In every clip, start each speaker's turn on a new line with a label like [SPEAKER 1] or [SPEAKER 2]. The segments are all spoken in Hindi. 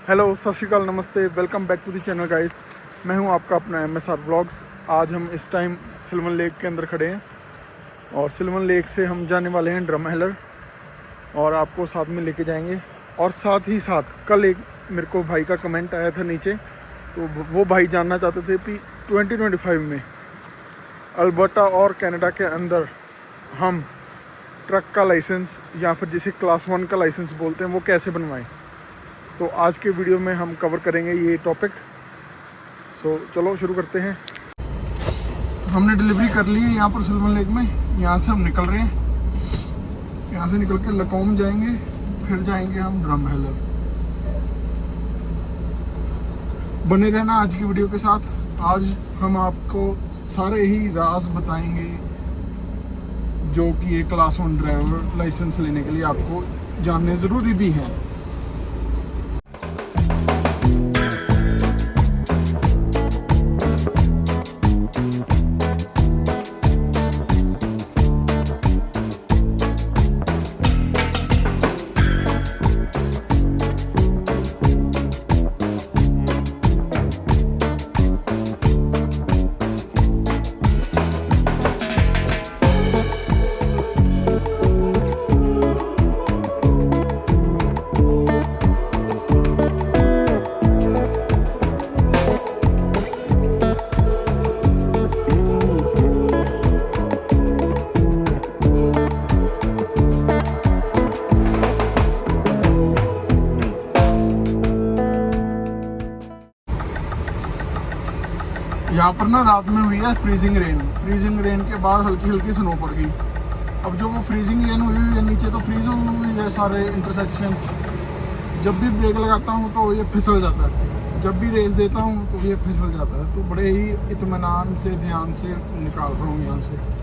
[SPEAKER 1] हेलो, सत श्री अकाल, नमस्ते, welcome back to the channel guys. मैं हूं आपका अपना MSR ब्लॉग्स। आज हम इस टाइम सिल्वन लेक के अंदर खड़े हैं और सिल्वन लेक से हम जाने वाले हैं ड्रमहेलर और आपको साथ में लेके जाएंगे। और साथ ही साथ कल एक मेरे को भाई का कमेंट आया था नीचे, तो वो भाई जानना चाहते थे कि 2025 में अल्बर्टा और कनाडा के अंदर हम ट्रक का लाइसेंस या फिर जिसे क्लास 1 का लाइसेंस बोलते हैं वो कैसे बनवाएं। तो आज के वीडियो में हम कवर करेंगे ये टॉपिक। सो चलो शुरू करते हैं। हमने डिलीवरी कर ली है यहाँ पर सिल्वन लेक में। यहाँ से हम निकल रहे हैं। यहाँ से निकल के लकोम जाएंगे, फिर जाएंगे हम ड्रमहेलर। बने रहना आज की वीडियो के साथ। आज हम आपको सारे ही राज बताएंगे जो कि ये क्लास 1 ड्राइवर लाइसेंस लेने के लिए आपको जानने ज़रूरी भी हैं। यहाँ पर ना रात में हुई है फ्रीजिंग रेन के बाद हल्की हल्की स्नो पड़ गई। अब जो वो फ्रीजिंग रेन हुई है नीचे तो फ्रीज हुई है सारे इंटरसेक्शंस। जब भी ब्रेक लगाता हूँ तो ये फिसल जाता है, जब भी रेस देता हूँ तो ये फिसल जाता है। तो बड़े ही इत्मीनान से ध्यान से निकाल रहा हूँ यहाँ से।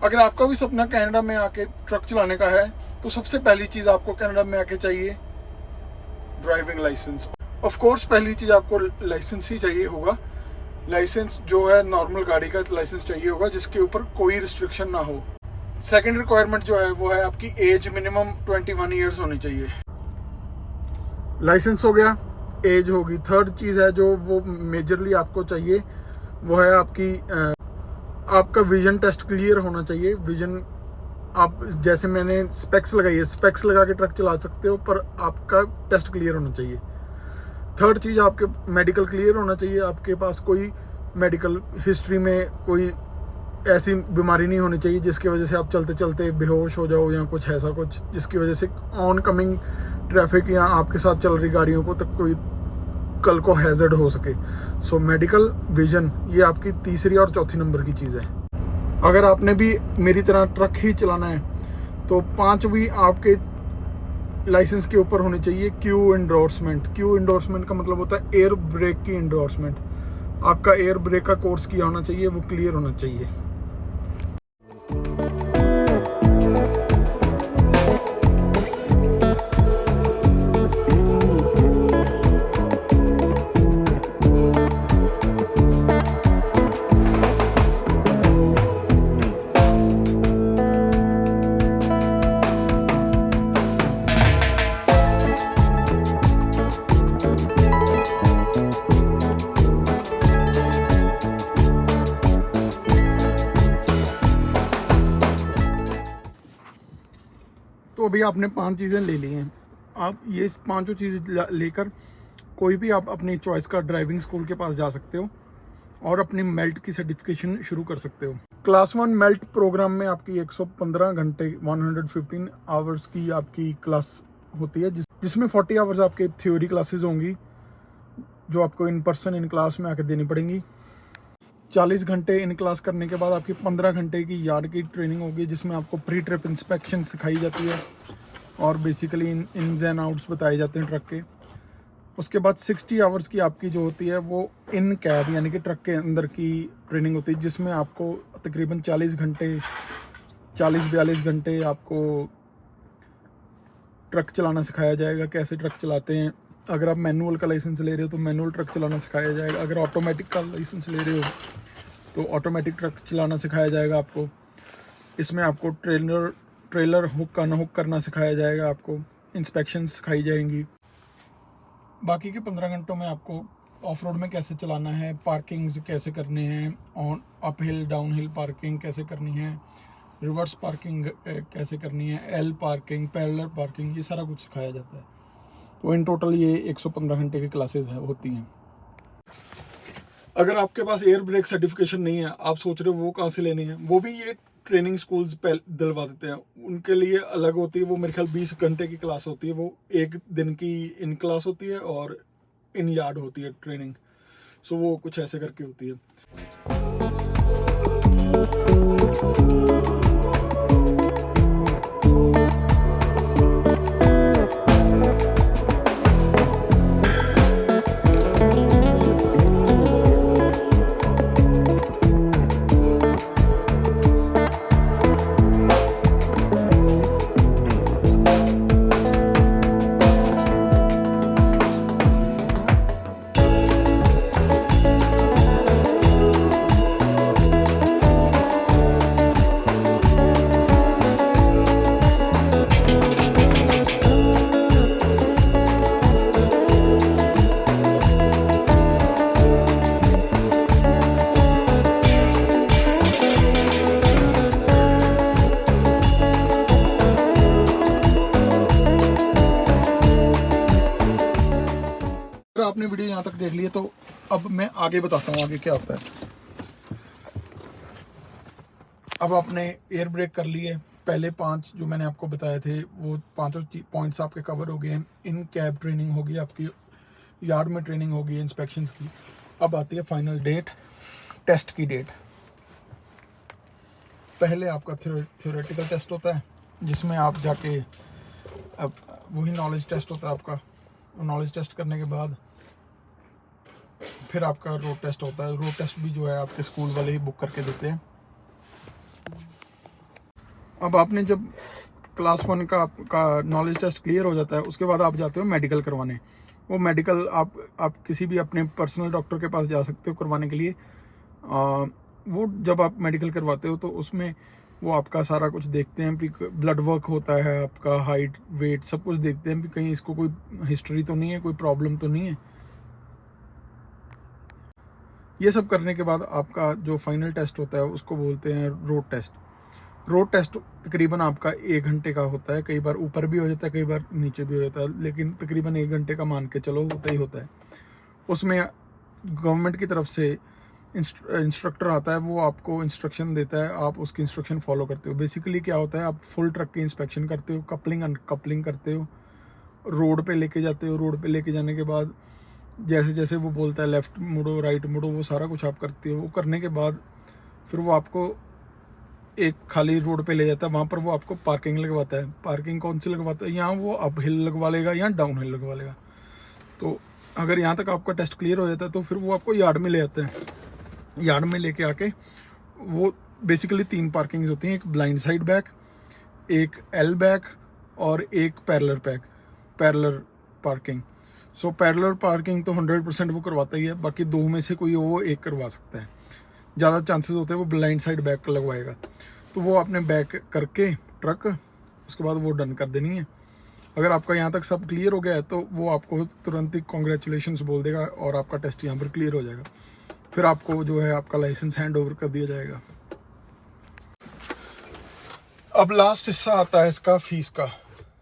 [SPEAKER 1] अगर आपका भी सपना कनाडा में आके ट्रक चलाने का है तो सबसे पहली चीज़ आपको कनाडा में आके चाहिए ड्राइविंग लाइसेंस। ऑफ कोर्स पहली चीज़ आपको लाइसेंस ही चाहिए होगा। लाइसेंस जो है नॉर्मल गाड़ी का लाइसेंस चाहिए होगा जिसके ऊपर कोई रिस्ट्रिक्शन ना हो। सेकंड रिक्वायरमेंट जो है वो है आपकी एज मिनिमम 21 ईयर्स होनी चाहिए। लाइसेंस हो गया, एज होगी। थर्ड चीज़ है जो वो मेजरली आपको चाहिए वो है आपका विजन टेस्ट क्लियर होना चाहिए। विजन आप जैसे मैंने स्पेक्स लगाई है, स्पेक्स लगा के ट्रक चला सकते हो, पर आपका टेस्ट क्लियर होना चाहिए। थर्ड चीज़ आपके मेडिकल क्लियर होना चाहिए। आपके पास कोई मेडिकल हिस्ट्री में कोई ऐसी बीमारी नहीं होनी चाहिए जिसकी वजह से आप चलते चलते बेहोश हो जाओ या कुछ ऐसा कुछ जिसकी वजह से ऑन कमिंग ट्रैफिक या आपके साथ चल रही गाड़ियों को तक कोई कल को हैजर्ड हो सके। सो मेडिकल, विजन, ये आपकी तीसरी और चौथी नंबर की चीज़ है। अगर आपने भी मेरी तरह ट्रक ही चलाना है तो पांचवी आपके लाइसेंस के ऊपर होनी चाहिए क्यू इंडोर्समेंट। क्यू इंडोर्समेंट का मतलब होता है एयर ब्रेक की इंडोर्समेंट। आपका एयर ब्रेक का कोर्स किया होना चाहिए, वो क्लियर होना चाहिए। तो अभी आपने 5 चीज़ें ले ली हैं। आप ये पांचों चीज़ें लेकर कोई भी आप अपनी चॉइस का ड्राइविंग स्कूल के पास जा सकते हो और अपनी मेल्ट की सर्टिफिकेशन शुरू कर सकते हो। क्लास 1 मेल्ट प्रोग्राम में आपकी 115 घंटे 115 आवर्स की आपकी क्लास होती है, जिसमें 40 आवर्स आपके थ्योरी क्लासेस होंगी जो आपको इन पर्सन इन क्लास में आके देनी पड़ेंगी। 40 घंटे इन क्लास करने के बाद आपकी 15 घंटे की यार्ड की ट्रेनिंग होगी, जिसमें आपको प्री ट्रिप इंस्पेक्शन सिखाई जाती है और बेसिकली इन्स एंड आउट्स बताए जाते हैं ट्रक के। उसके बाद 60 आवर्स की आपकी जो होती है वो इन कैब यानी कि ट्रक के अंदर की ट्रेनिंग होती है, जिसमें आपको तकरीबन 40-42 घंटे आपको ट्रक चलाना सिखाया जाएगा, कैसे ट्रक चलाते हैं। अगर आप मैनुअल का लाइसेंस ले रहे हो तो मैनुअल ट्रक चलाना सिखाया जाएगा, अगर ऑटोमेटिक का लाइसेंस ले रहे हो तो ऑटोमेटिक ट्रक चलाना सिखाया जाएगा आपको। इसमें आपको ट्रेलर हुक अनहुक करना सिखाया जाएगा, आपको इंस्पेक्शन सिखाई जाएंगी। बाकी के 15 घंटों में आपको ऑफ रोड में कैसे चलाना है, पार्किंग्स कैसे करने हैं, on up hill down hill parking कैसे करनी है, रिवर्स पार्किंग कैसे करनी है, एल पार्किंग, पैरेलल पार्किंग, ये सारा कुछ सिखाया जाता है। तो इन टोटल ये 115 घंटे की क्लासेस होती हैं। अगर आपके पास एयर ब्रेक सर्टिफिकेशन नहीं है, आप सोच रहे हो वो कहाँ से लेनी है, वो भी ये ट्रेनिंग स्कूल्स दिलवा देते हैं। उनके लिए अलग होती है, वो मेरे ख्याल 20 घंटे की क्लास होती है, वो एक दिन की इन क्लास होती है और इन यार्ड होती है ट्रेनिंग। सो वो कुछ ऐसे करके होती है। आपने वीडियो यहाँ तक देख ली है तो अब मैं आगे बताता हूँ आगे क्या होता है। अब आपने एयर ब्रेक कर लिए, पहले 5 जो मैंने आपको बताए थे वो पांचों पॉइंट्स आपके कवर हो गए हैं। इन कैब ट्रेनिंग होगी आपकी, यार्ड में ट्रेनिंग होगी इंस्पेक्शंस की। अब आती है फाइनल डेट, टेस्ट की डेट। पहले आपका थ्योरेटिकल टेस्ट होता है, जिसमें आप जाके अब वही नॉलेज टेस्ट होता है आपका। नॉलेज टेस्ट करने के बाद फिर आपका रोड टेस्ट होता है। रोड टेस्ट भी जो है आपके स्कूल वाले ही बुक करके देते हैं। अब आपने जब क्लास 1 का आपका नॉलेज टेस्ट क्लियर हो जाता है, उसके बाद आप जाते हो मेडिकल करवाने। वो मेडिकल आप किसी भी अपने पर्सनल डॉक्टर के पास जा सकते हो करवाने के लिए। वो जब आप मेडिकल करवाते हो तो उसमें वो आपका सारा कुछ देखते हैं, फिर ब्लड वर्क होता है, आपका हाइट वेट सब कुछ देखते हैं, भी कहीं इसको कोई हिस्ट्री तो नहीं है, कोई प्रॉब्लम तो नहीं है। ये सब करने के बाद आपका जो फाइनल टेस्ट होता है उसको बोलते हैं रोड टेस्ट। रोड टेस्ट तकरीबन आपका 1 घंटे का होता है, कई बार ऊपर भी हो जाता है, कई बार नीचे भी हो जाता है, लेकिन तकरीबन 1 घंटे का मान के चलो होता ही होता है। उसमें गवर्नमेंट की तरफ से इंस्ट्रक्टर आता है, वो आपको इंस्ट्रक्शन देता है, आप उसकी इंस्ट्रक्शन फॉलो करते हो। बेसिकली क्या होता है, आप फुल ट्रक की इंस्पेक्शन करते हो, कपलिंग अनकपलिंग करते हो, रोड पे लेके जाते हो। रोड पे लेके जाने के बाद जैसे जैसे वो बोलता है लेफ़्ट मुड़ो राइट मुड़ो, वो सारा कुछ आप करते हो। वो करने के बाद फिर वो आपको एक खाली रोड पे ले जाता है, वहाँ पर वो आपको पार्किंग लगवाता है। पार्किंग कौन सी लगवाता है, यहाँ वो अप हिल लगवा लेगा या डाउन हिल लगवा लेगा। तो अगर यहाँ तक आपका टेस्ट क्लियर हो जाता है तो फिर वो आपको यार्ड में ले जाते हैं। यार्ड में लेके आके वो बेसिकली 3 पार्किंग्स होती हैं, एक ब्लाइंड साइड बैक, एक एल बैक और एक parallel parking. So parallel parking तो 100% वो करवाता ही है, बाकी 2 में से कोई वो एक करवा सकता है। ज़्यादा चांसेस होते हैं वो ब्लाइंड साइड बैक लगवाएगा। तो वो आपने बैक करके ट्रक उसके बाद वो डन कर देनी है। अगर आपका यहाँ तक सब क्लियर हो गया है तो वो आपको तुरंत ही कॉन्ग्रेचुलेशंस बोल देगा और आपका टेस्ट यहाँ पर क्लियर हो जाएगा। फिर आपको जो है आपका लाइसेंस हैंड ओवर कर दिया जाएगा। अब लास्ट हिस्सा आता है इसका फीस का।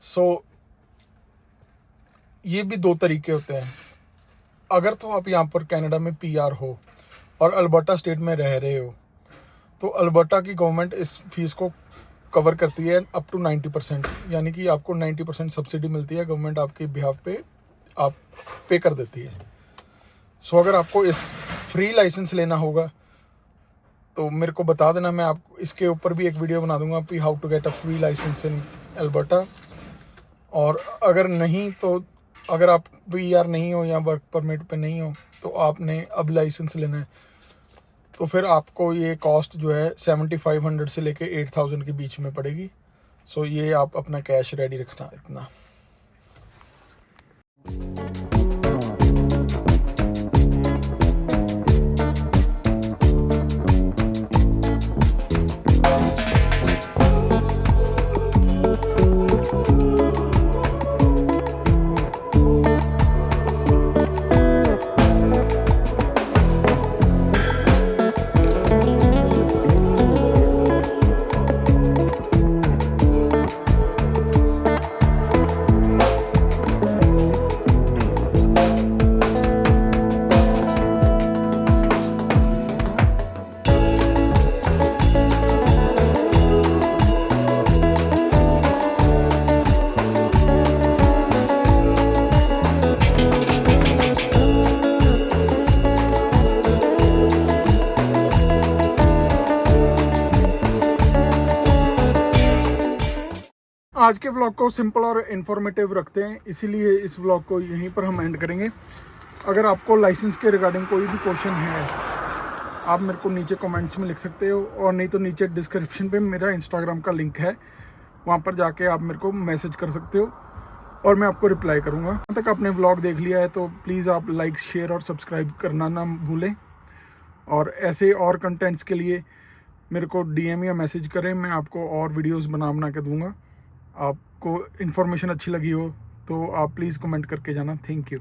[SPEAKER 1] सो ये भी दो तरीके होते हैं। अगर तो आप यहाँ पर कनाडा में PR हो और अल्बर्टा स्टेट में रह रहे हो, तो अल्बर्टा की गवर्नमेंट इस फीस को कवर करती है अप टू 90%, यानी कि आपको 90% सब्सिडी मिलती है, गवर्नमेंट आपके बिहाफ पे आप पे कर देती है। सो अगर आपको इस फ्री लाइसेंस लेना होगा तो मेरे को बता देना, मैं आपको इसके ऊपर भी एक वीडियो बना दूंगा कि how to get a free license in Alberta. और अगर नहीं तो अगर आप PR नहीं हो या वर्क परमिट पे नहीं हो तो आपने अब लाइसेंस लेना है, तो फिर आपको ये कॉस्ट जो है 7500 से लेके 8000 के बीच में पड़ेगी। सो ये आप अपना कैश रेडी रखना इतना। आज के व्लॉग को सिंपल और इन्फॉर्मेटिव रखते हैं, इसीलिए इस व्लॉग को यहीं पर हम एंड करेंगे। अगर आपको लाइसेंस के रिगार्डिंग कोई भी क्वेश्चन है, आप मेरे को नीचे कमेंट्स में लिख सकते हो, और नहीं तो नीचे डिस्क्रिप्शन पे मेरा इंस्टाग्राम का लिंक है, वहाँ पर जाके आप मेरे को मैसेज कर सकते हो और मैं आपको रिप्लाई करूँगा। यहाँ तक आपने व्लॉग देख लिया है तो प्लीज़ आप लाइक, शेयर और सब्सक्राइब करना ना भूलें। और ऐसे और कंटेंट्स के लिए मेरे को DM या मैसेज करें, मैं आपको और वीडियोज़ बना के दूँगा। आपको इन्फॉर्मेशन अच्छी लगी हो तो आप प्लीज़ कमेंट करके जाना। Thank you.